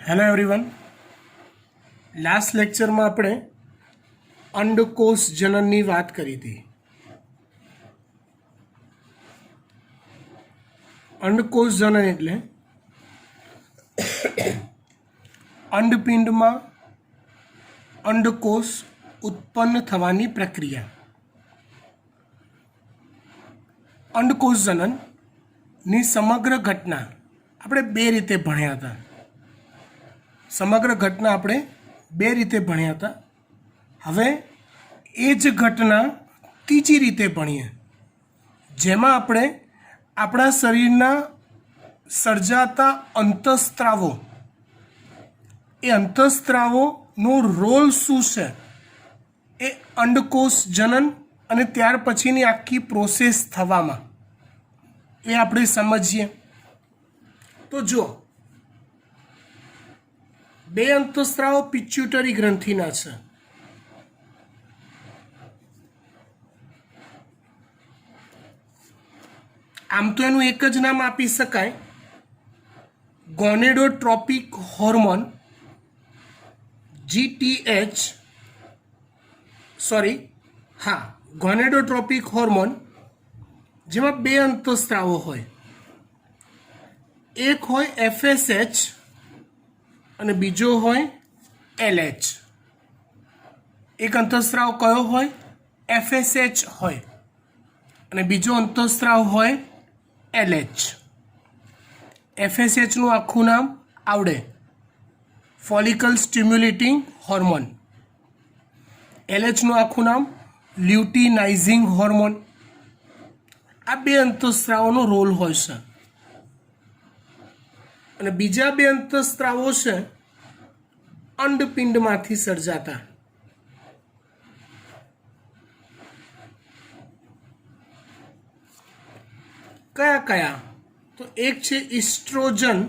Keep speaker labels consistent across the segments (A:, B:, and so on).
A: Hello everyone. Last લેક્ચરમાં આપણે અંડકોષ જનનની વાત કરી હતી. અંડકોષ જનન એટલે અંડપિંડમાં અંડકોષ ઉત્પન્ન થવાની પ્રક્રિયા. અંડકોષ જનનની સમગ્ર ઘટના આપણે બે રીતે ભણ્યા હતા. સમગ્ર ઘટના આપણે બે રીતે ભણ્યા હતા. હવે એ જ ઘટના ત્રીજી રીતે ભણીએ, જેમાં આપણે આપણા શરીરના સર્જાતા અંતઃસ્ત્રાવો, એ અંતઃસ્ત્રાવોનો રોલ શું છે એ અંડકોષ જનન અને ત્યાર પછીની આખી પ્રોસેસ થવામાં એ આપણે સમજીએ. તો જો બે અંતઃસ્ત્રાવો પિચ્યુટરી ગ્રંથિના છે. આમ તો એનું એક જ નામ આપી શકાય, ગોનેડોટ્રોપિક હોર્મોન GTH, ગોનેડોટ્રોપિક હોર્મોન, જેમાં બે અંતઃસ્ત્રાવો હોય. એક હોય FSH અને બીજો હોય LH. એક અંતઃસ્ત્રાવ કયો હોય? FSH હોય અને બીજો અંતઃસ્ત્રાવ હોય LH. FSH નું આખું નામ આવડે, ફોલિકલ સ્ટિમ્યુલેટિંગ હોર્મોન. LH નું આખું નામ લ્યુટિનાઇઝિંગ હોર્મોન. આ બે અંતઃસ્ત્રાવોનો રોલ હોય છે. અને બીજા બે અંતઃસ્ત્રાવો છે અંડપિંડમાંથી સર્જાતા. કયા કયા? તો એક છે ઇસ્ટ્રોજન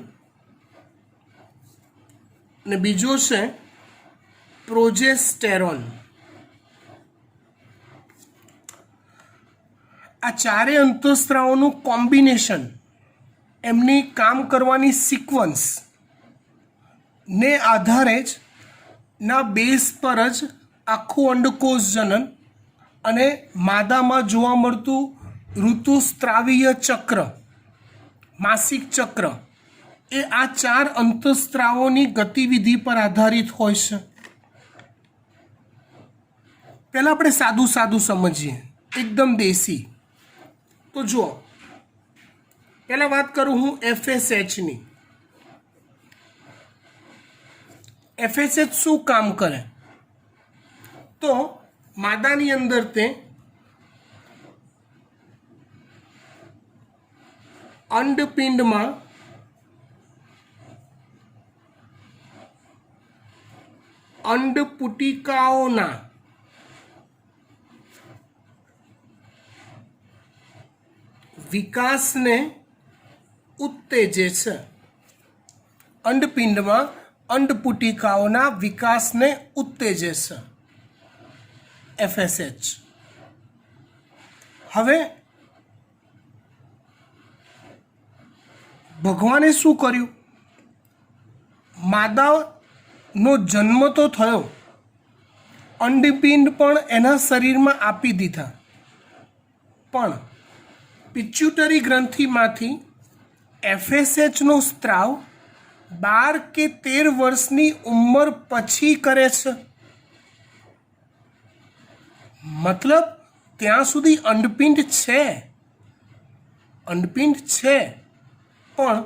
A: અને બીજો છે પ્રોજેસ્ટેરોન. આ ચારે અંતઃસ્ત્રાવોનું કોમ્બિનેશન, એમની કામ કરવાની સિક્વન્સ ને આધારે જ ના બેઝ પર જ આખું અંડકોષ જનન અને માદામાં જોવા મળતું ઋતુસ્ત્રાવીય ચક્ર, માસિક ચક્ર, એ આ ચાર અંતઃસ્ત્રાવોની ગતિવિધિ પર આધારિત હોય છે. પહેલાં આપણે સાદું સમજીએ, એકદમ દેશી. તો જુઓ, પહેલાં વાત કરું હું FSHની. FSH શું કામ કરે? તો માદાની અંદર તે અંડપિંડમાં અંડપુટિકાઓના વિકાસને ઉત્તેજે છે. અંડપિંડમાં અંડપુટિકાઓના વિકાસને ઉત્તેજે છે FSH. હવે ભગવાને શું કર્યું? માદાનો જન્મ તો થયો, અંડપિંડ પણ એના શરીરમાં આપી દીધા, પણ પિચ્યુટરી ગ્રંથિમાંથી FSH નો સ્ત્રાવ 12 કે 13 વર્ષની ઉંમર પછી કરે છે. મતલબ ત્યાં સુધી અંડપિંડ છે, પણ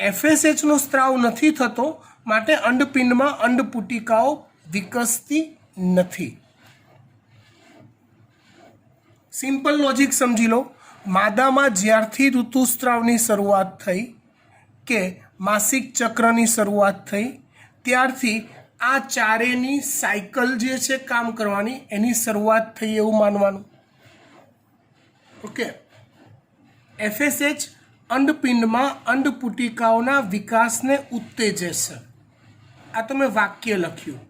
A: FSH નો સ્ત્રાવ નથી થતો, માટે અંડપિંડમાં અંડપુટિકાઓ વિકસતી નથી. સિમ્પલ લોજિક સમજી લો. માદામાં જ્યારથી ઋતુસ્ત્રાવની શરૂઆત થઈ કે માસિક ચક્રની શરૂઆત થઈ, ત્યારથી આ ચારેની સાયકલ જે છે કામ કરવાની, એની શરૂઆત થઈ એવું માનવાનું. ઓકે. FSH અંડપિંડમાં અંડપુટિકાઓના વિકાસને ઉત્તેજે છે. આ તો મેં વાક્ય લખ્યું.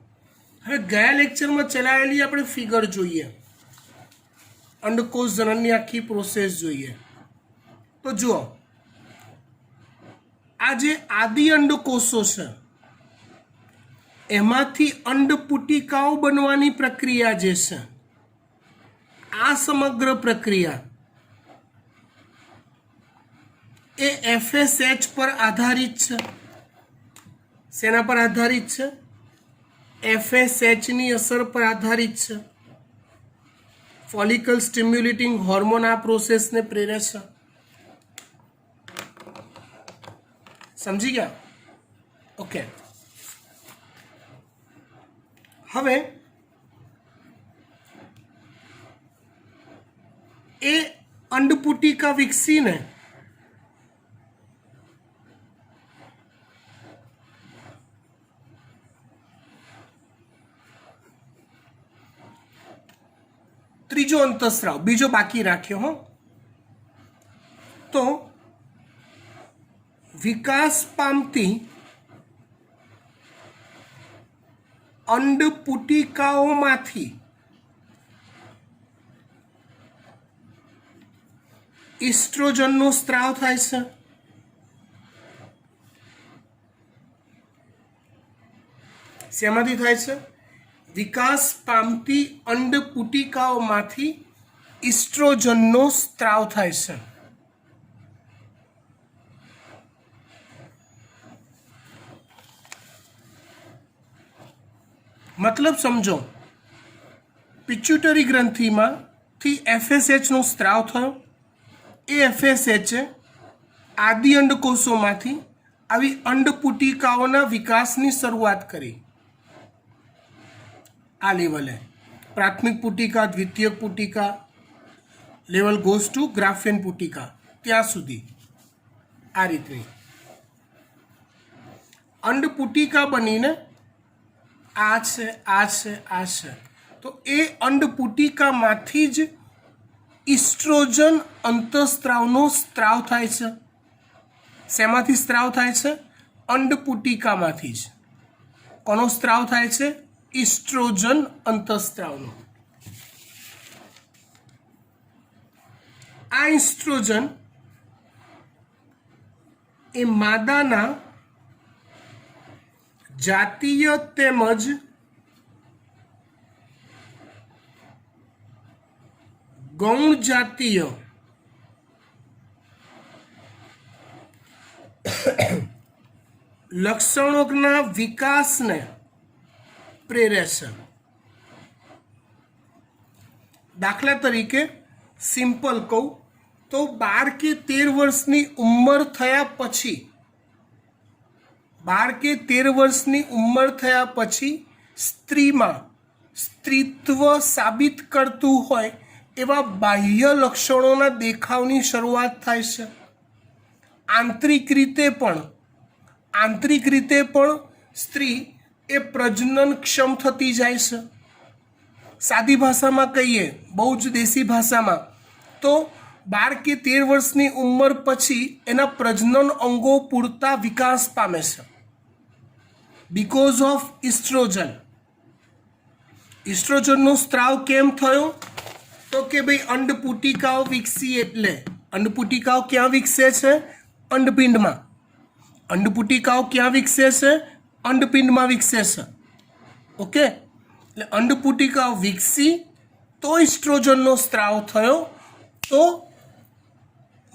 A: હવે ગયા લેક્ચરમાં ચલાવેલી આપણે ફિગર જોઈએ, અંડકોષ જનનની આખી પ્રોસેસ જોઈએ. તો જુઓ, આ જે આદિ અંડકોષો છે એમાંથી અંડપુટિકાઓ બનવાની પ્રક્રિયા જે છે, આ સમગ્ર પ્રક્રિયા એ FSH પર આધારિત છે. શેના પર આધારિત છે? FSHની અસર પર આધારિત છે. ફોલિકલ સ્ટિમ્યુલેટિંગ હોર્મોન આ પ્રોસેસને પ્રેરે છે. સમજી ગયા? ઓકે. હવે એ અંડપુટિકા વિકસીને ત્રીજો અંતઃસ્રાવ બીજો બાકી રાખ્યો હો. તો વિકાસ પામતી અંડપુટિકાઓમાંથી ઇસ્ટ્રોજનનો સ્ત્રાવ થાય છે. શેમાંથી થાય છે? વિકાસ પામતી અંડપુટિકાઓમાંથી ઇસ્ટ્રોજનનો સ્ત્રાવ થાય છે. મતલબ સમજો, પિચ્યુટરી ગ્રંથિમાંથી FSHનો સ્ત્રાવ થયો. એ FSH આદિ અંડકોષોમાંથી આવી અંડપુટિકાઓના વિકાસની શરૂઆત કરી. આ લેવલે પ્રાથમિક પુટિકા, દ્વિતીયક પુટિકા, લેવલ ગોઝ ટુ ગ્રાફિયન પુટિકા, ત્યાં સુધી આ રીતની અંડપુટિકા બનીને આ છે, આ છે, આ છે. તો એ અંડપુટિકામાંથી જ ઇસ્ટ્રોજન અંતઃસ્ત્રાવનો સ્ત્રાવ થાય છે. શેમાંથી સ્ત્રાવ થાય છે? અંડપુટિકામાંથી જ. કોનો સ્ત્રાવ થાય છે? ઇસ્ટ્રોજન અંતઃસ્ત્રાવનો. આ ઇસ્ટ્રોજન એ માદાના જાતીય તેમજ ગૌણ જાતીય લક્ષણોના વિકાસને પ્રેરે છે. દાખલા તરીકે સિમ્પલ કહું તો 12 કે 13 વર્ષની ઉંમર થયા પછી 12 કે 13 વર્ષની ઉંમર થયા પછી સ્ત્રીમાં સ્ત્રીત્વ સાબિત કરતું હોય એવા બાહ્ય લક્ષણોના દેખાવની શરૂઆત થાય છે. આંતરિક રીતે પણ સ્ત્રી એ પ્રજનન ક્ષમ થતી જાય છે. સાદી ભાષામાં કહીએ, બહુ જ દેશી ભાષામાં, તો 12 કે 13 વર્ષની ઉંમર પછી એના પ્રજનન અંગો પૂરતા વિકાસ પામે છે. Because of oestrogen. ઇસ્ટ્રોજનનો સ્ત્રાવ કેમ થયો? તો કે ભાઈ અંડપુટિકાઓ વિકસી. એટલે અંડપુટિકાઓ ક્યાં વિકસે છે? અંડપિંડમાં. અંડપુટિકાઓ ક્યાં વિકસે છે? અંડપિંડમાં વિકસે છે. ઓકે, એટલે અંડપુટિકાઓ વિકસી તો ઇસ્ટ્રોજનનો સ્ત્રાવ થયો, તો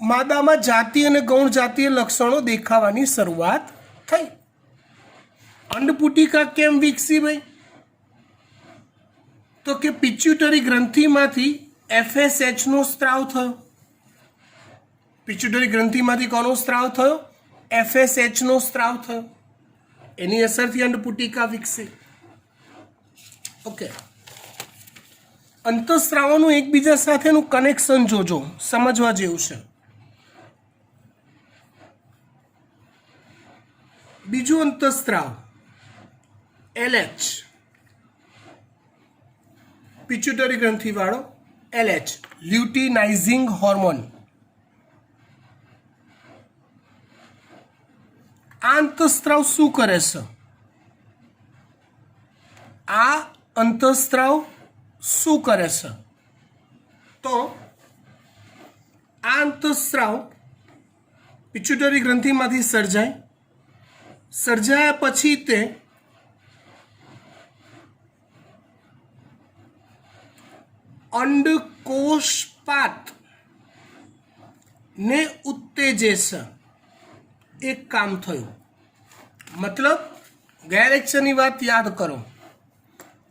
A: માદામાં જાતીય અને ગૌણ જાતીય લક્ષણો દેખાવાની શરૂઆત થઈ. અંડપુટિકા કેમ વિકસી ભાઈ? તો કે પિચ્યુટરી ગ્રંથિમાંથી FSHનો સ્ત્રાવ થયો. પિચ્યુટરી ગ્રંથિમાંથી કોનો સ્ત્રાવ થયો? FSHનો સ્ત્રાવ થયો. એની અસરથી અંડપુટિકા વિકસે. ઓકે, અંતઃસ્રાવોનું એકબીજા સાથેનું કનેક્શન જોજો, સમજવા જેવું છે. બીજું અંતઃસ્રાવ LH, પિચ્યુટરી ગ્રંથિવાળો LH, લ્યુટિનાઇઝિંગ હોર્મોન. આ અંતઃસ્રાવ શું કરે છે? આ અંતઃસ્રાવ શું કરે છે? તો આ અંતઃસ્રાવ પિચ્યુટરી ગ્રંથિમાંથી સર્જાયા પછી તે અંડકોષપાત ને ઉત્તેજે છે. એક કામ થયું. મતલબ ગયા લેક્ચરની વાત યાદ કરો.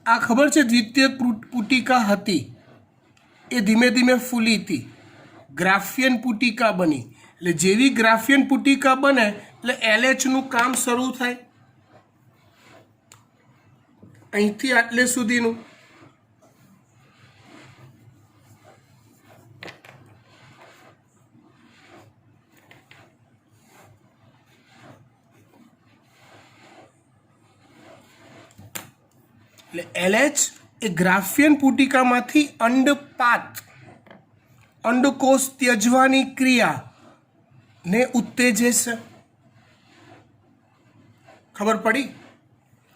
A: આ ખબર છે દ્વિતીય પુટિકા હતી એ ધીમે ધીમે ફૂલી હતી, ગ્રાફિયન પુટિકા બની. એટલે જેવી ગ્રાફિયન પુટિકા બને એટલે એલએચનું કામ શરૂ થાય. અહીંથી આટલે સુધીનું. એટલે એલએચ એ ગ્રાફિયન પુટિકામાંથી અંડપાત, અંડકોષ ત્યજવાની ક્રિયાને ઉત્તેજે છે. ખબર પડી?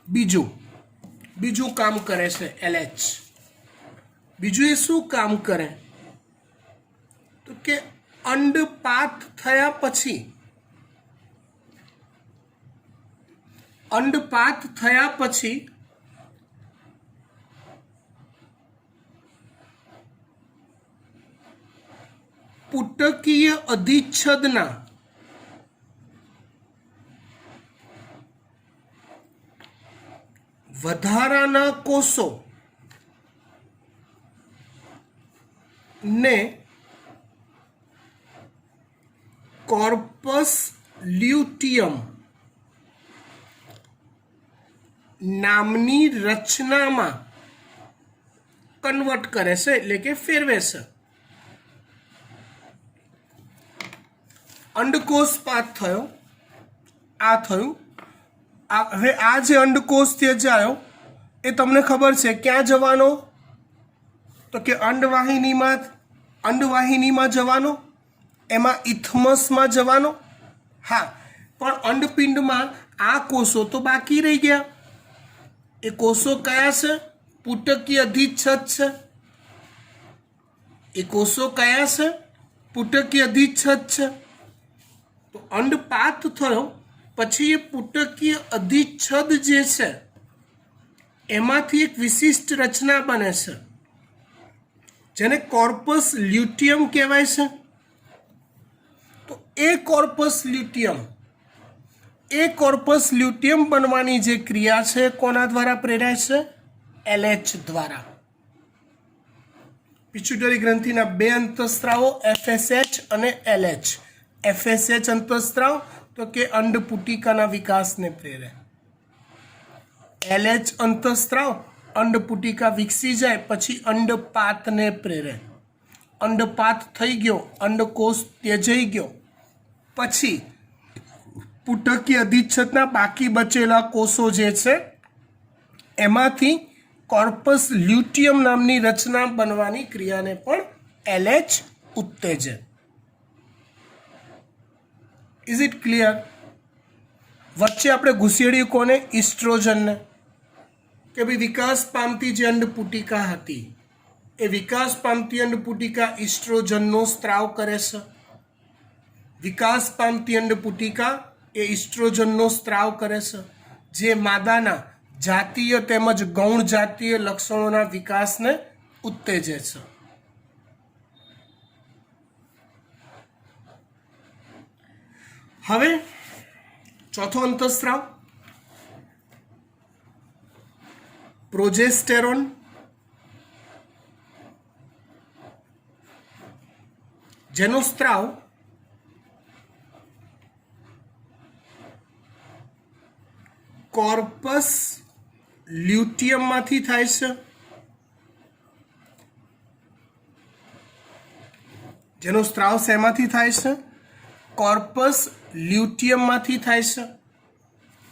A: બીજું કામ કરે છે એલએચ. બીજું એ શું કામ કરે તો કે અંડપાત થયા પછી પુટકીય અધિચ્છદના વધારાના કોષો ને કોર્પસ લ્યુટિયમ નામની રચનામાં કન્વર્ટ કરે છે, એટલે કે ફેરવે છે. અંડકોષપાત થયો, આ થયું. હવે આ જે અંડકોષ ત્યજાયો એ તમને ખબર છે ક્યાં જવાનો તો કે અંડવાહિનીમાં જવાનો, એમાં ઇથમસમાં જવાનો. હા, પણ અંડપિંડમાં આ કોષો તો બાકી રહી ગયા. એ કોષો કયા છે? પુટકીય અધિચ્છદ છે. એ કોષો કયા છે? પુટકીય અધિચ્છદ છે. તો અંડપાત થયો પછી એ પુટકીય અધિચ્છદ જે છે એમાંથી એક વિશિષ્ટ રચના બને છે જેને કોર્પસ લ્યુટિયમ કહેવાય છે. તો એ કોર્પસ લ્યુટિયમ બનવાની જે ક્રિયા છે કોના દ્વારા પ્રેરાય છે? એલએચ દ્વારા. પિટ્યુટરી ગ્રંથિના બે અંતઃસ્ત્રાવો એફએસએચ અને એલએચ. એફએસએચ અંતઃસ્ત્રાવ તો કે અંડપુટિકાના વિકાસને પ્રેરે. એલએચ અંતઃસ્ત્રાવ અંડપુટિકા વિકસી જાય પછી અંડપાતને પ્રેરે. અંડપાત થઈ ગયો, અંડકોષ ત્યજાઈ ગયો પછી પુટકીય અધિચ્છદના બાકી બચેલા કોષો જે છે એમાંથી કોર્પસ લ્યુટિયમ નામની રચના બનવાની ક્રિયાને પણ એલએચ ઉત્તેજે. Is it clear? વચ્ચે આપણે ઘૂસેડી કોને? ઇસ્ટ્રોજનને. કે ભાઈ વિકાસ પામતી જે અંડપુટિકા હતી એ વિકાસ પામતી અંડપુટિકા ઇસ્ટ્રોજનનો સ્ત્રાવ કરે છે. વિકાસ પામતી અંડપુટિકા એ ઇસ્ટ્રોજનનો સ્ત્રાવ કરે છે જે માદાના જાતીય તેમજ ગૌણ જાતીય લક્ષણોના વિકાસને ઉત્તેજે છે. હવે ચોથો અંતઃસ્ત્રાવ પ્રોજેસ્ટેરોન. જેનો સ્ત્રાવ કોર્પસ લ્યુટિયમમાંથી થાય છે. જેનો સ્ત્રાવ શેમાંથી થાય છે? કોર્પસ લ્યુટિયમમાંથી થાય છે.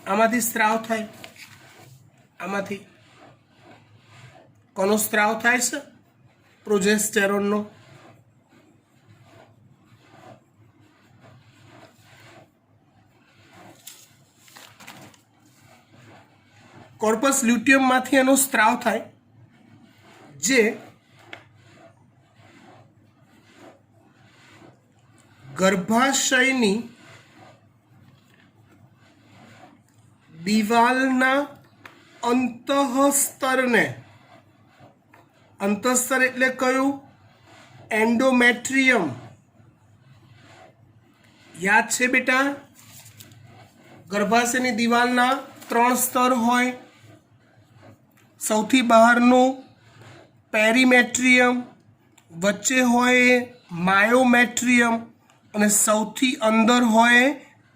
A: આમાંથી સ્ત્રાવ થાય. આમાંથી કોનો સ્ત્રાવ થાય છે? પ્રોજેસ્ટેરોનનો. કોર્પસ લ્યુટિયમમાંથી એનો સ્ત્રાવ થાય જે ગર્ભાશયની દિવાલના અંતઃસ્તરને અંતઃસ્તર એટલે કયું? એન્ડોમેટ્રિયમ. યાદ છે બેટા? ગર્ભાશયની દિવાલના 3 સ્તર હોય. સૌથી બહારનું પેરીમેટ્રિયમ, વચ્ચે હોય માયોમેટ્રિયમ અને સૌથી અંદર હોય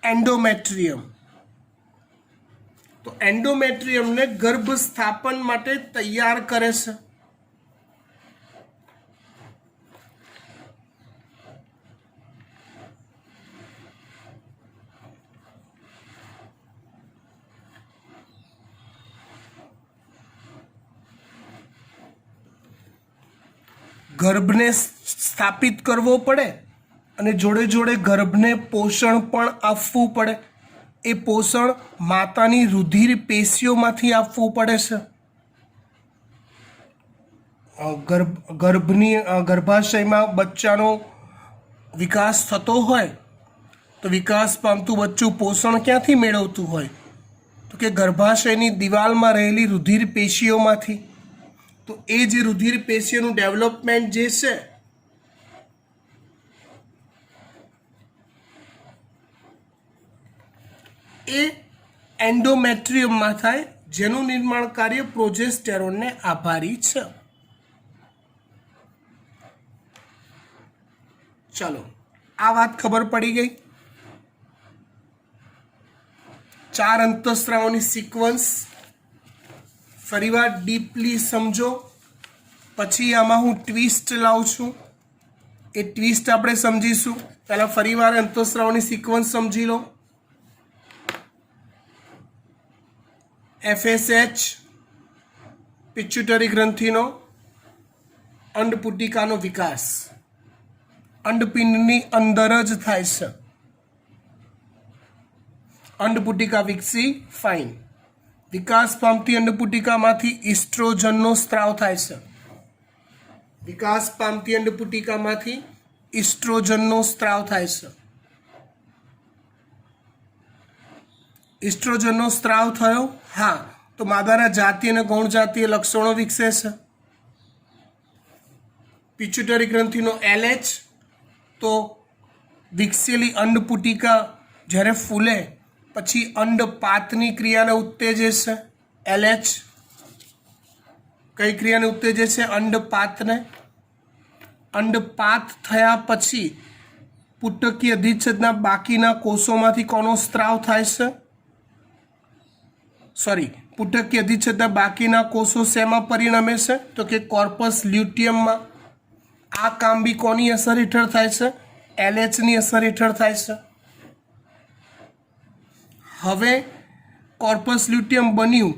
A: એન્ડોમેટ્રિયમ. તો એન્ડોમેટ્રિયમને ગર્ભ સ્થાપન માટે તૈયાર કરે છે. ગર્ભને સ્થાપિત કરવો પડે અને જોડે જોડે ગર્ભને પોષણ પણ આપવું પડે. એ પોષણ માતાની રુધિર પેશીઓમાંથી આપવું પડે છે. ગર્ભાશયમાં બચ્ચાનો વિકાસ થતો હોય તો વિકાસ પામતું બચ્ચું પોષણ ક્યાંથી મેળવતું હોય? તો કે ગર્ભાશયની દિવાલમાં રહેલી રુધિર પેશીઓમાંથી. તો એ જે રુધિર પેશીઓનું ડેવલપમેન્ટ જે છે એ એન્ડોમેટ્રિયમમાં થાય, જેનું નિર્માણ કાર્ય પ્રોજેસ્ટેરોનને આભારી છે. ચાલો, આ વાત ખબર પડી ગઈ. 4 અંતઃસ્ત્રાવોની સિક્વન્સ ફરીવાર ડીપલી સમજો. પછી આમાં હું ટ્વિસ્ટ લાવું છું. એ ટ્વિસ્ટ આપણે સમજીશું. પહેલાં ફરીવાર અંતઃસ્ત્રાવોની સિક્વન્સ સમજી લો. FSH પિચ્યુટરી ગ્રંથિનો અંડપુટિકાનો વિકાસ અંડપિંડની અંદર જ થાય છે. અંડપુટિકા વિકસી, ફાઇન. વિકાસ પામતી અંડપુટિકામાંથી ઇસ્ટ્રોજનનો સ્ત્રાવ થાય છે. વિકાસ પામતી અંડપુટિકામાંથી ઇસ્ટ્રોજનનો સ્ત્રાવ થાય છે. ઇસ્ટ્રોજનનો સ્ત્રાવ થયો, હા, તો માદાના જાતીય અને ગૌણ જાતીય લક્ષણો વિકસે છે. પિચ્યુટરી ગ્રંથિનો LH, તો વિકસેલી અંડપુટિકા જ્યારે ફૂલે પછી અંડપાતની ક્રિયાને ઉત્તેજે છે. LH કઈ ક્રિયાને ઉત્તેજે છે? અંડપાતને. અંડપાત થયા પછી પુટકીય અધિચ્છદના બાકીના કોષોમાંથી કોનો સ્ત્રાવ થાય છે? પુટકીય અધિચ્છદના બાકીના કોષો શેમાં પરિણમે છે? તો કે કોર્પસ લ્યુટિયમમાં. આ કામ બી કોની અસર હેઠળ થાય છે? LHની અસર હેઠળ થાય છે. હવે કોર્પસ લ્યુટિયમ બન્યું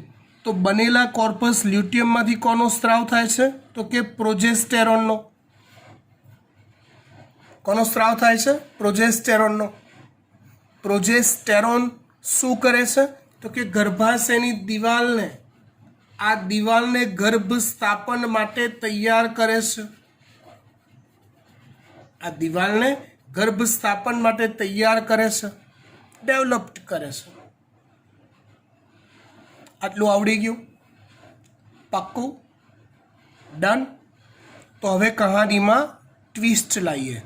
A: તો બનેલા કોર્પસ લ્યુટિયમમાંથી કોનો સ્ત્રાવ થાય છે? તો કે પ્રોજેસ્ટેરોનનો. કોનો સ્ત્રાવ થાય છે? પ્રોજેસ્ટેરોનનો. પ્રોજેસ્ટેરોન શું કરે છે? તો કે ગર્ભાશયની દિવાલને ગર્ભ સ્થાપન માટે તૈયાર કરે છે. આ દિવાલને ગર્ભ સ્થાપન માટે તૈયાર કરે છે, ડેવલપ્ડ કરે છે. આટલું આવડી ગયું? પાક્કું? ડન? તો હવે કહાનીમાં ટ્વિસ્ટ લાવીએ,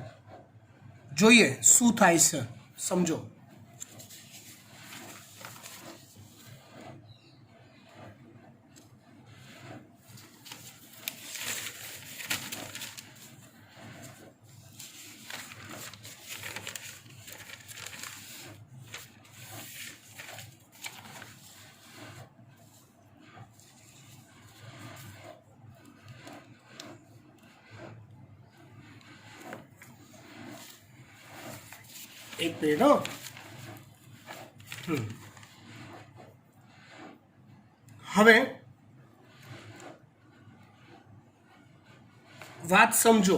A: જોઈએ શું થાય છે. સમજો. એક મિનિટ હો. હવે વાત સમજો.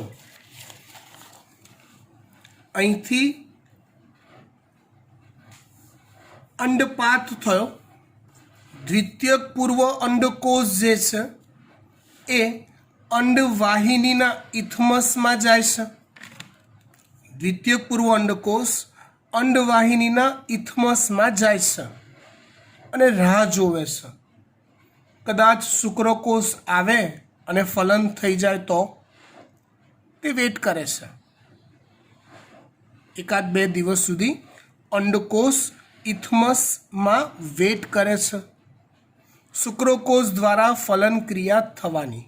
A: અહીંથી અંડપાત થયો. દ્વિતીયક પૂર્વ અંડકોષ જે છે એ અંડવાહિનીના ઇથમસમાં જાય છે. દ્વિતીયક પૂર્વ અંડકોષ અંડવાહિનીના ઇથમસમાં જાય છે અને રાહ જોવે છે. કદાચ શુક્રકોષ આવે અને ફલન થઈ જાય તો તે વેટ કરે છે. એકાદ 2 દિવસ સુધી અંડકોષ ઇથમસમાં વેટ કરે છે શુક્રકોષ દ્વારા ફલન ક્રિયા થવાની.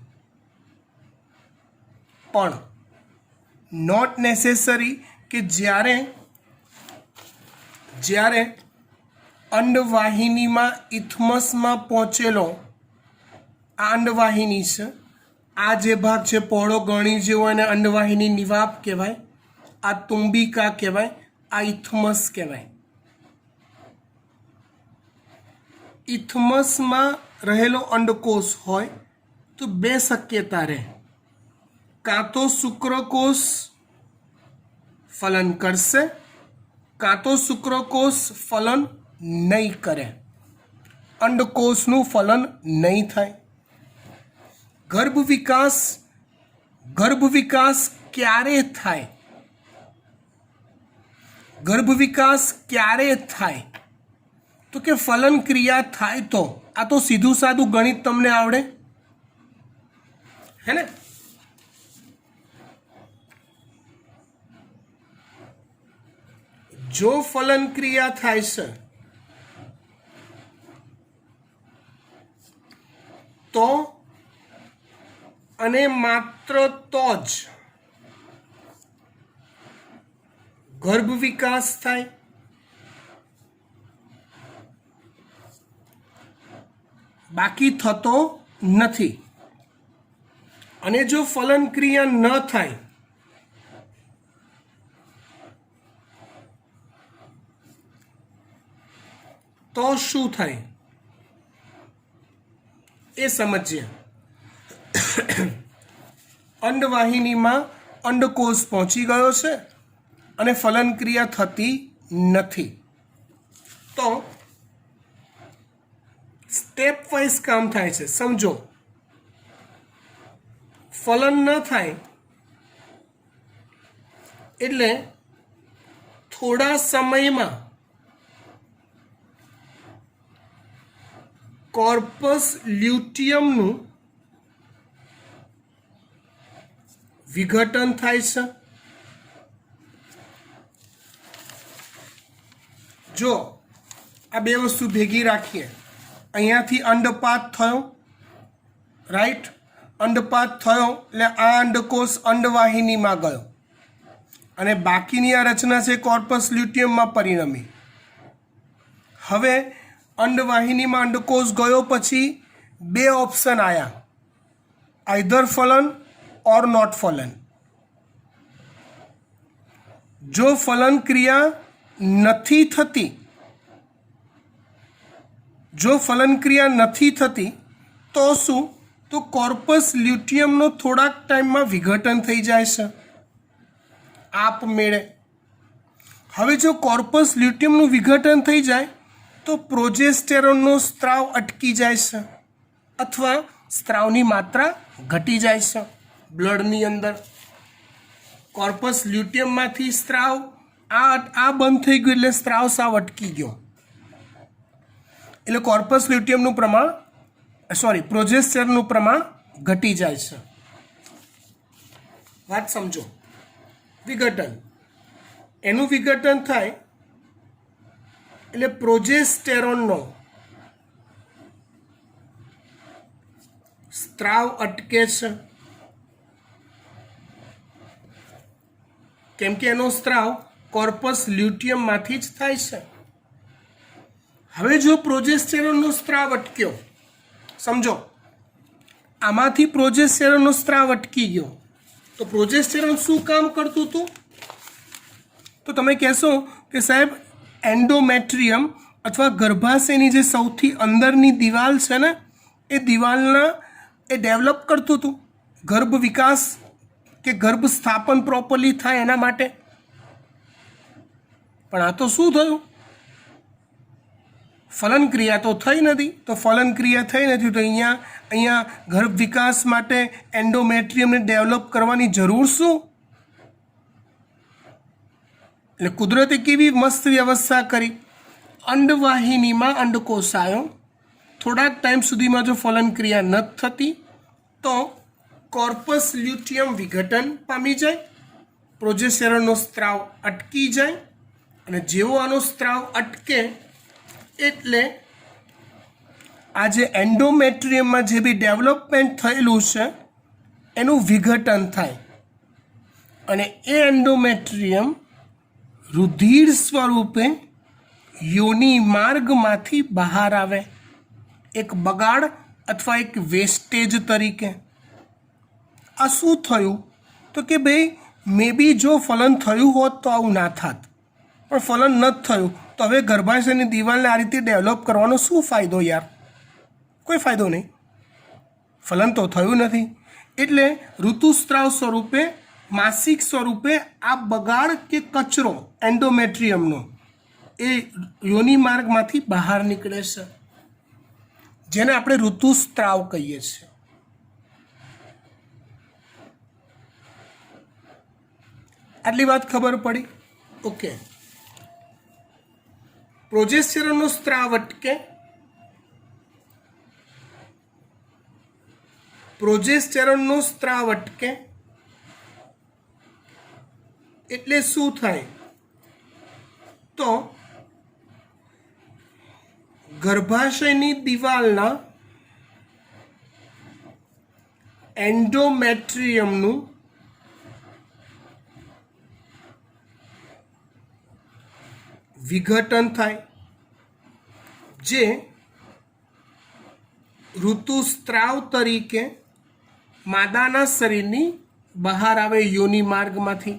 A: પણ નોટ નેસેસરી કે જ્યારે અંડવાહિનીમાં ઇથમસમાં પહોંચેલો આ અંડવાહિની છે, આ જે ભાગ છે પહોળો ગણી જેવો એને અંડવાહિની નિવાપ કહેવાય, આ તુંબિકા કહેવાય, આ ઇથમસ કહેવાય. ઇથમસમાં રહેલો અંડકોષ હોય તો 2 શક્યતા રહે. કાં તો શુક્રકોષ ફલન કરશે, કાં તો શુક્રકોષ ફલન નહીં કરે, અંડકોષનું ફલન નહીં થાય. ગર્ભ વિકાસ ક્યારે થાય? ગર્ભ વિકાસ ક્યારે થાય તો કે ફલન ક્રિયા થાય તો. આ તો સીધું સાદું ગણિત તમને આવડે હે ને. જો ફલન ક્રિયા થાય છે તો અને માત્ર તો જ ગર્ભ વિકાસ થાય. બાકી થતો નથી. અને જો ફલન ક્રિયા ન થાય તો શું થાય એ સમજીએ. અંડવાહિનીમાં અંડકોષ પહોંચી ગયો છે અને ફલન ક્રિયા થતી નથી તો સ્ટેપ વાઇઝ કામ થાય છે. સમજો, ફલન ન થાય એટલે થોડા સમયમાં કોર્પસ લ્યુટિયમનું વિઘટન થાય છે. જો આ 2 વસ્તુ ભેગી રાખીએ, અહીંયાથી અંડપાત થયો, રાઈટ, અંડપાત થયો એટલે આ અંડકોષ અંડવાહિનીમાં ગયો અને બાકીની આ રચના છે કોર્પસ લ્યુટિયમમાં પરિણમી. હવે અંડવાહિનીમાં અંડકોષ ગયો પછી 2 ઓપ્શન આવ્યા, આઈધર ફલન ઓર નોટ ફલન. જો ફલન ક્રિયા નથી થતી, તો શું? તો કોર્પસ લ્યુટિયમનો થોડાક ટાઈમમાં વિઘટન થઈ જાય છે આપમેળે. હવે જો કોર્પસ લ્યુટિયમનું વિઘટન થઈ જાય તો પ્રોજેસ્ટેરોનનો સ્ત્રાવ અટકી જાય છે અથવા સ્ત્રાવની માત્રા ઘટી જાય છે બ્લડની અંદર. કોર્પસ લ્યુટિયમમાંથી સ્ત્રાવ આ બંધ થઈ ગયું એટલે સ્ત્રાવ સાવ અટકી ગયો એટલે કોર્પસ લ્યુટિયમનું પ્રમાણ પ્રોજેસ્ટેરોનનું પ્રમાણ ઘટી જાય છે. વાત સમજો. વિઘટન, એનું વિઘટન થાય એટલે પ્રોજેસ્ટેરોનનો સ્ત્રાવ અટકે છે કેમ કે એનો સ્ત્રાવ કોર્પસ લ્યુટિયમમાંથી જ થાય છે. હવે જો પ્રોજેસ્ટેરોનનો સ્ત્રાવ અટક્યો, સમજો આમાંથી પ્રોજેસ્ટેરોનનો સ્ત્રાવ અટકી ગયો તો પ્રોજેસ્ટેરોન શું કામ કરતું હતું? તો તમે કહેશો કે સાહેબ એન્ડોમેટ્રિયમ અથવા ગર્ભાશયની જે સૌથી અંદરની દિવાલ છે ને એ દિવાલના એ ડેવલપ કરતું હતું ગર્ભ વિકાસ કે ગર્ભ સ્થાપન પ્રોપરલી થાય એના માટે. પણ આ તો શું થયું? ફલન ક્રિયા તો થઈ નથી. તો ફલન ક્રિયા થઈ નથી તો અહીંયા ગર્ભ વિકાસ માટે એન્ડોમેટ્રિયમને ડેવલપ કરવાની જરૂર શું? એટલે કુદરતે કેવી મસ્ત વ્યવસ્થા કરી. અંડવાહિનીમાં અંડકોષ આવ્યો, થોડાક ટાઈમ સુધીમાં જો ફલન ક્રિયા નથી થતી તો કોર્પસ લ્યુટિયમ વિઘટન પામી જાય, પ્રોજેસ્ટેરોનનો સ્ત્રાવ અટકી જાય અને જેવો આનો સ્ત્રાવ અટકે એટલે આ જે એન્ડોમેટ્રિયમમાં જે બી ડેવલપમેન્ટ થયેલું છે એનું વિઘટન થાય અને એ એન્ડોમેટ્રિયમ રુધિર સ્વરૂપે યોનિ માર્ગમાંથી બહાર આવે, એક બગાડ અથવા એક વેસ્ટેજ તરીકે. આ શું થયું તો કે ભાઈ મે બી જો ફલન થયું હોત તો આવું ના થાત, પણ ફલન નથી થયું તો હવે ગર્ભાશયની દિવાલને આ રીતે ડેવલપ કરવાનો શું ફાયદો યાર? કોઈ ફાયદો નહીં, ફલન તો થયું નથી. એટલે ઋતુસ્ત્રાવ સ્વરૂપે માસિક સ્વરૂપે આ બગાડ કે કચરો એન્ડોમેટ્રિયમનો એ યોનિ માર્ગમાંથી બહાર નીકળે છે, જેને આપણે ઋતુસ્ત્રાવ કહીએ છીએ. આટલી વાત ખબર પડી? ઓકે. પ્રોજેસ્ટેરોનનો સ્ત્રાવ અટકે, પ્રોજેસ્ટેરોનનો સ્ત્રાવ અટકે એટલે શું થાય તો ગર્ભાશયની દિવાલના એન્ડોમેટ્રિયમનું વિઘટન થાય, જે ઋતુસ્ત્રાવ તરીકે માદાના શરીરની બહાર આવે યોનિ માર્ગમાંથી,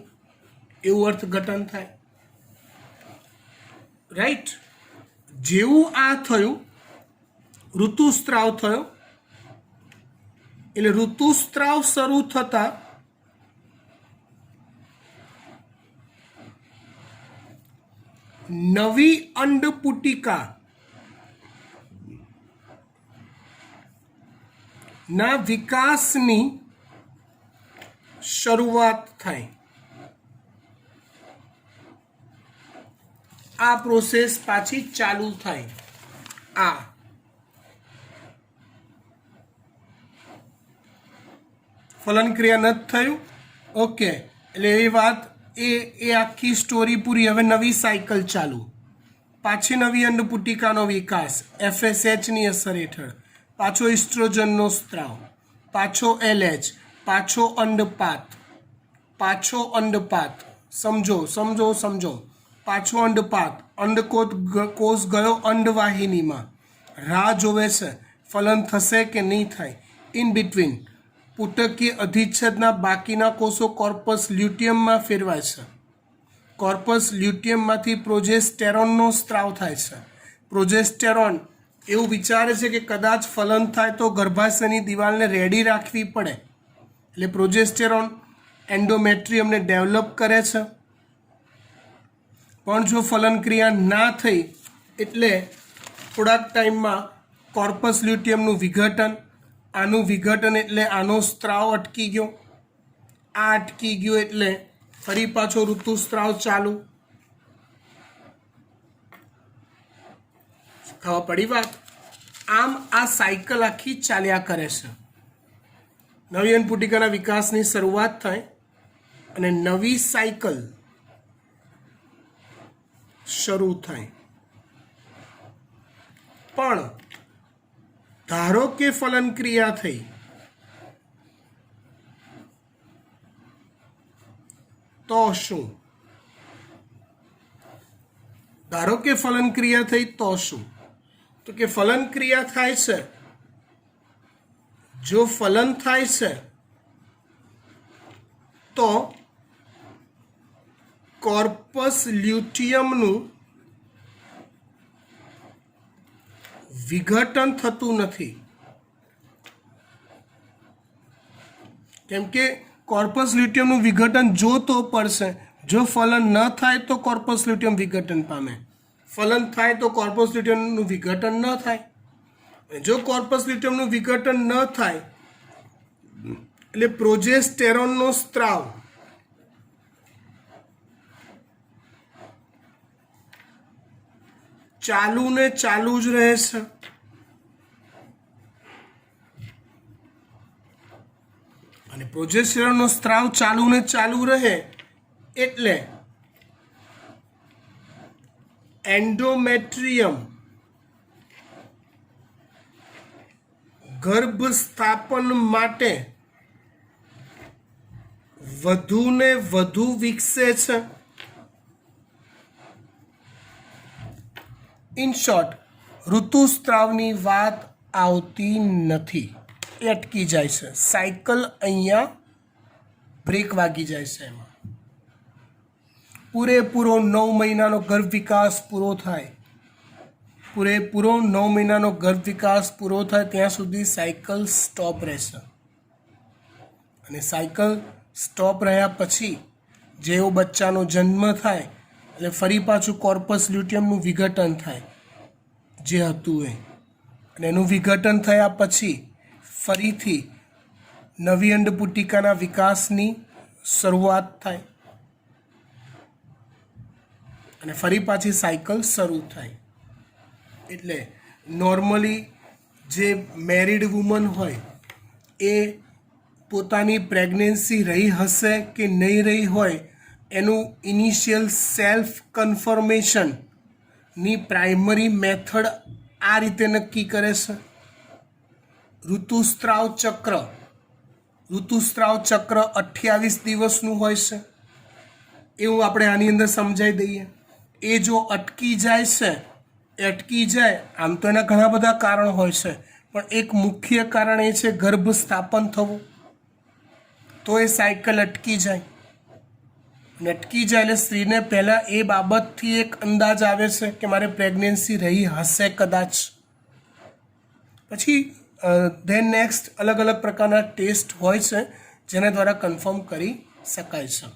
A: એવું અર્થઘટન થાય. રાઈટ? જેવું આ થયું, ઋતુસ્ત્રાવ થયો એટલે ઋતુસ્ત્રાવ શરૂ થતા નવી અંડપુટિકા ના વિકાસની શરૂઆત થાય. આ પ્રોસેસ પાછી ચાલુ થાય. આ ફલન ક્રિયા નથી થયું. ઓકે, એટલે એ વાત એ આખી સ્ટોરી પૂરી. હવે નવી સાયકલ ચાલુ, પાછી નવી અંડપુટિકાનો વિકાસ FSHની અસર હેઠળ, પાછો ઇસ્ટ્રોજનનો સ્ત્રાવ, પાછો LH, પાછો અંડપાત, પાછો અંડપાત. સમજો સમજો સમજો. પાછો અંડપાત, અંડકોષ ગયો અંડવાહિનીમાં, રાહ જોવે છે ફલન થશે કે નહીં થાય. ઇન બિટવીન પુટકીય અધિચ્છેદના બાકીના કોષો કોર્પસ લ્યુટિયમમાં ફેરવાય છે. કોર્પસ લ્યુટિયમમાંથી પ્રોજેસ્ટેરોનનો સ્ત્રાવ થાય છે. પ્રોજેસ્ટેરોન એવું વિચારે છે કે કદાચ ફલન થાય તો ગર્ભાશયની દિવાલને રેડી રાખવી પડે, એટલે પ્રોજેસ્ટેરોન એન્ડોમેટ્રિયમને ડેવલપ કરે છે. પણ જો ફલન ક્રિયા ના થઈ એટલે થોડાક ટાઈમમાં કોર્પસ લ્યુટિયમનું વિઘટન, આનું વિઘટન એટલે આનો સ્ત્રાવ અટકી ગયો, આ અટકી ગયો એટલે ફરી પાછો ઋતુસ્ત્રાવ ચાલુ. ખબર પડી વાત? આમ આ સાયકલ આખી ચાલ્યા કરે છે. નવી અંડપુટિકાના વિકાસની શરૂઆત થાય અને નવી સાયકલ શરૂ થાય. પણ ધારો કે ફલન ક્રિયા થઈ તો શું? ધારો કે ફલન ક્રિયા થઈ તો શું? તો કે ફલન ક્રિયા થાય છે, જો ફલન થાય છે તો કોર્પસ લ્યુટિયમનું વિઘટન થતું નથી, કેમ કે કોર્પસ લ્યુટિયમનું વિઘટન જો તો પડશે. જો ફલન ન થાય તો કોર્પસ લ્યુટિયમ વિઘટન પામે, ફલન થાય તો કોર્પસ લ્યુટિયમનું વિઘટન ન થાય. જો કોર્પસ લ્યુટિયમનું વિઘટન ન થાય એટલે પ્રોજેસ્ટેરોનનો સ્ત્રાવ ચાલુ ને ચાલુ જ રહે છે. અને પ્રોજેસ્ટેરોનનો સ્ત્રાવ ચાલુ ને ચાલુ રહે એટલે એન્ડોમેટ્રિયમ ગર્ભ સ્થાપન માટે વધુ ને વધુ વિકસે છે. ઇન શોર્ટ, ઋતુસ્ત્રાવની વાત આવતી નથી, એ અટકી જાય છે. સાયકલ અહીંયા બ્રેક વાગી જાય છે. એમાં પૂરેપૂરો 9 મહિનાનો ગર્ભ વિકાસ પૂરો થાય, પૂરેપૂરો 9 મહિનાનો ગર્ભ વિકાસ પૂરો થાય ત્યાં સુધી સાયકલ સ્ટોપ રહેશે. અને સાયકલ સ્ટોપ રહ્યા પછી જેવો બચ્ચાનો જન્મ થાય એટલે ફરી પાછું કોર્પસ લ્યુટિયમનું વિઘટન થાય જે હતું એ, અને એનું વિઘટન થયા પછી ફરીથી નવી અંડપુટિકાના વિકાસની શરૂઆત થાય અને ફરી પાછી સાયકલ શરૂ થાય. એટલે નોર્મલી જે મેરિડ વુમન હોય એ પોતાની પ્રેગ્નન્સી રહી હશે કે નહીં રહી હોય એનું ઇનિશિયલ સેલ્ફ કન્ફર્મેશનની પ્રાઇમરી મેથડ આ રીતે નક્કી કરે છે. ઋતુસ્ત્રાવ ચક્ર 28 દિવસનું હોય છે એવું આપણે આની અંદર સમજાવી દઈએ. એ જો અટકી જાય છે, અટકી જાય, આમ તો એના ઘણા બધા કારણ હોય છે પણ એક મુખ્ય કારણ એ છે ગર્ભ સ્થાપન થવું, તો એ સાયકલ અટકી જાય. અટકી જાય એટલે સ્ત્રીને પહેલાં એ બાબતથી એક અંદાજ આવે છે કે મારે પ્રેગ્નન્સી રહી હશે કદાચ. પછી ધેન નેક્સ્ટ અલગ અલગ પ્રકારના ટેસ્ટ હોય છે જેના દ્વારા કન્ફર્મ કરી શકાય છે.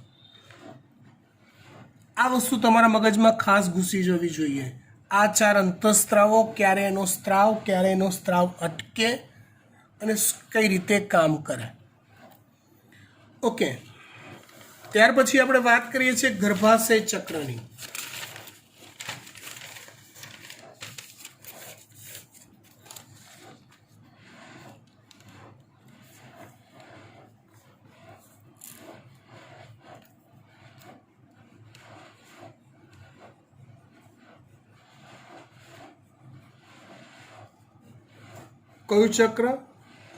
A: આ વસ્તુ તમારા મગજમાં ખાસ ઘૂસી જવી જોઈએ. આ 4 અંતઃસ્ત્રાવો, ક્યારે એનો સ્ત્રાવ, ક્યારે એનો સ્ત્રાવ અટકે અને કઈ રીતે કામ કરે. ઓકે, ત્યાર પછી આપણે વાત કરીએ છીએ ગર્ભાશય ચક્રની. કયું ચક્ર?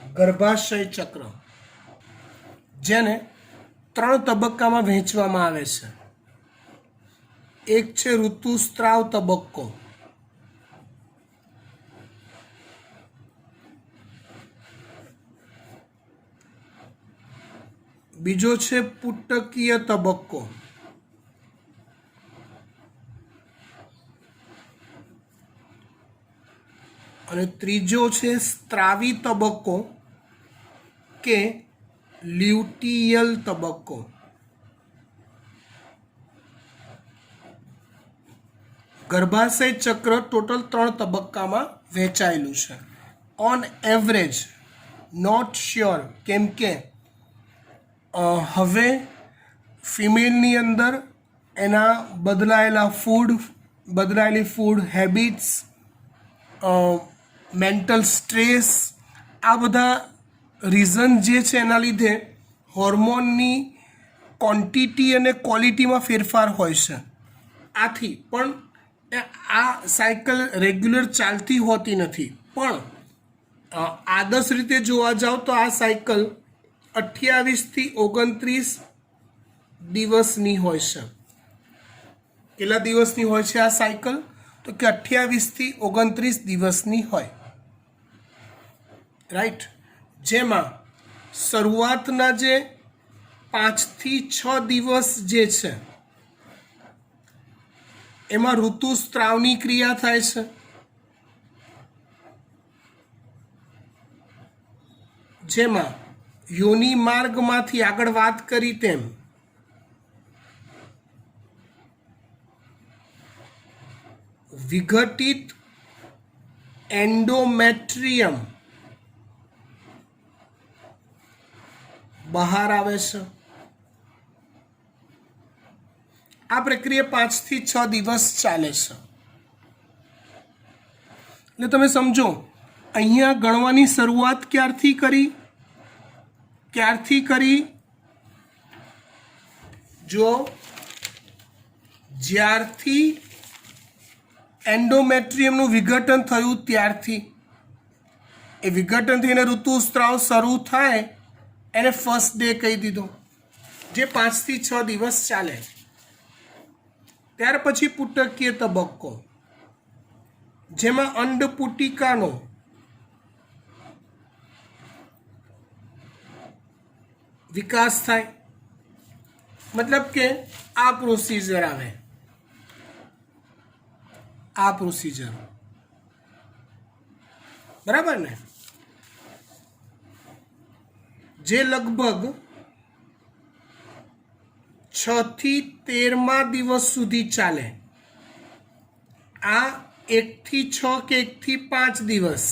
A: ગર્ભાશય ચક્ર, જેને 3 તબક્કામાં વહેંચવામાં આવે છે. એક છે ઋતુસ્ત્રાવ તબક્કો, બીજો છે પુટકીય તબક્કો, અને ત્રીજો છે સ્ત્રાવી તબક્કો કે લ્યુટિયલ તબક્કો. ગર્ભાશય ચક્ર ટોટલ 3 તબક્કામાં વહેંચાયેલું છે. ઓન એવરેજ, નોટ શ્યોર, કેમ કે હવે ફિમેલની અંદર એના બદલાયેલી ફૂડ હેબિટ્સ, મેન્ટલ સ્ટ્રેસ, આ બધા રીઝન જે છે એના લીધે હોર્મોનની ક્વોન્ટિટી અને ક્વોલિટીમાં ફેરફાર હોય છે. આથી પણ આ સાયકલ રેગ્યુલર ચાલતી હોતી નથી, પણ આદર્શ રીતે જોવા જાઓ તો આ સાયકલ 28 થી 29 દિવસની હોય છે. કેટલા દિવસની હોય છે આ સાયકલ? તો કે 28 થી 29 દિવસની હોય, રાઈટ. જેમાં શરૂઆતના જે 5 થી 6 દિવસ જે છે એમાં ઋતુસ્ત્રાવની ક્રિયા થાય છે. જેમાં યોનિ માર્ગમાંથી આગળ વાત કરી તેમ વિઘટિત એન્ડોમેટ્રિયમ બહાર આવે છે. આ પ્રક્રિયા 5 થી 6 દિવસ ચાલે છે. એટલે તમે સમજો, અહીંયા ગણવાની શરૂઆત ક્યારથી કરી ક્યારથી કરી? જો જ્યારથી એન્ડોમેટ્રિયમનું વિઘટન થયું ત્યારથી. એ વિઘટન થઈને ઋતુસ્રાવ શરૂ થાય એને ફર્સ્ટ ડે કહી દીધો, જે 5 થી 6 દિવસ ચાલે. ત્યાર પછી પુટકીય તબક્કો, જેમાં અંડપુટિકાનો વિકાસ થાય. મતલબ કે આ પ્રોસીજર આવે, આ પ્રોસીજર, બરાબર ને? જે લગભગ 6 થી 13મા દિવસ સુધી ચાલે. આ 1 થી 6 કે 1 થી 5 દિવસ.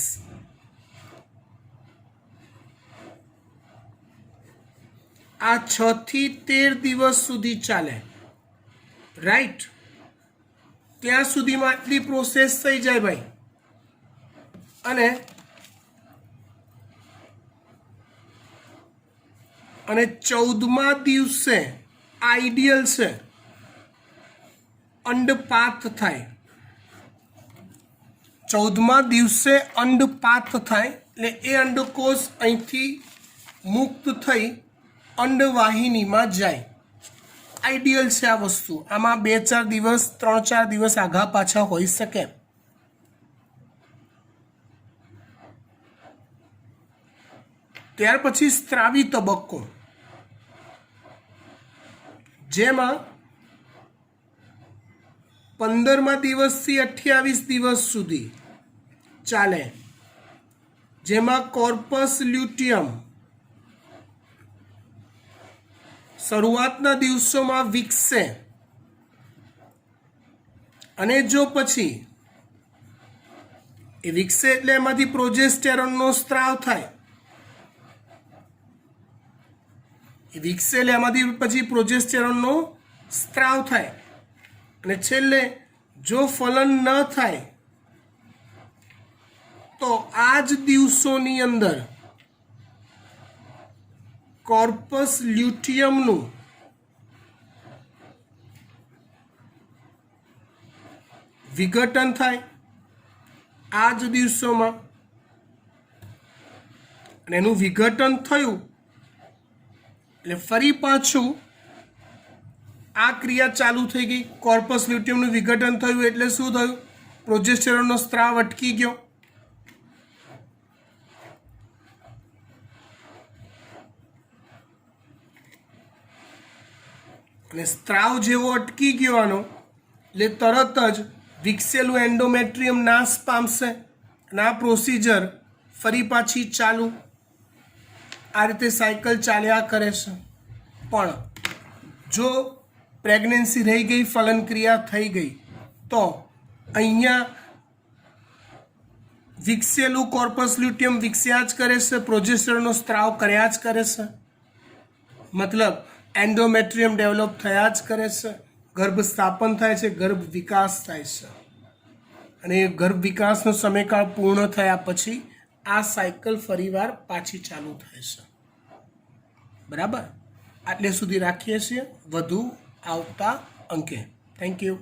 A: આ 6 થી 13 દિવસ સુધી ચાલે, રાઈટ? ત્યાં સુધીમાં આટલી પ્રોસેસ થઈ જાય ભાઈ. અને 14મા દિવસે આઈડિયલ છે, અંડપાત થાય. 14મા દિવસે અંડપાત થાય એટલે એ અંડકોષ અહીંથી મુક્ત થઈ અંડવાહિનીમાં જાય. આઈડિયલ છે આ વસ્તુ. આમાં 2-4 દિવસ 3-4 દિવસ આઘા પાછા હોઈ શકે. ત્યાર પછી સ્ત્રાવી તબક્કો, જેમાં 15મા દિવસથી 28 દિવસ સુધી ચાલે. જેમાં કોર્પસ લ્યુટિયમ શરૂઆતના દિવસોમાં વિકસે, અને જો પછી એ વિકસે એટલે એમાંથી પ્રોજેસ્ટેરોનનો સ્ત્રાવ થાય. એ વિકસે એટલે એમાંથી પછી પ્રોજેસ્ટેરોનનો સ્ત્રાવ થાય. અને છેલ્લે જો ફલન ન થાય તો આ જ દિવસોની અંદર કોર્પસ લ્યુટિયમનું વિઘટન થાય. આ જ દિવસોમાં. અને એનું વિઘટન થયું એટલે ફરી પાછું આ ક્રિયા ચાલુ થઈ ગઈ. કોર્પસ લ્યુટિયમનું વિઘટન થયું એટલે શું થયું? પ્રોજેસ્ટેરોનનો સ્ત્રાવ અટકી ગયો. અને સ્ત્રાવ જેવો અટકી ગયો આનો એટલે તરત જ વિકસેલું એન્ડોમેટ્રિયમ નાશ પામશે અને આ પ્રોસીજર ફરી પાછી ચાલુ. આ રીતે સાયકલ ચાલ્યા કરે છે. પણ જો પ્રેગ્નન્સી રહી ગઈ, ફલન ક્રિયા થઈ ગઈ, તો અહીંયા વિકસેલું કોર્પસ લ્યુટિયમ વિકસ્યા જ કરે છે, પ્રોજેસ્ટેરોનનો સ્ત્રાવ કર્યા જ કરે છે. મતલબ એન્ડોમેટ્રિયમ ડેવલપ થયા જ કરે છે, ગર્ભ સ્થાપન થાય છે, ગર્ભ વિકાસ થાય છે. અને એ ગર્ભ વિકાસનો સમયકાળ પૂર્ણ થયા પછી આ સાયકલ ફરીવાર પાછી ચાલુ થાય છે. બરાબર? આટલે સુધી રાખીએ છીએ. વધુ આવતા અંકે. Thank you.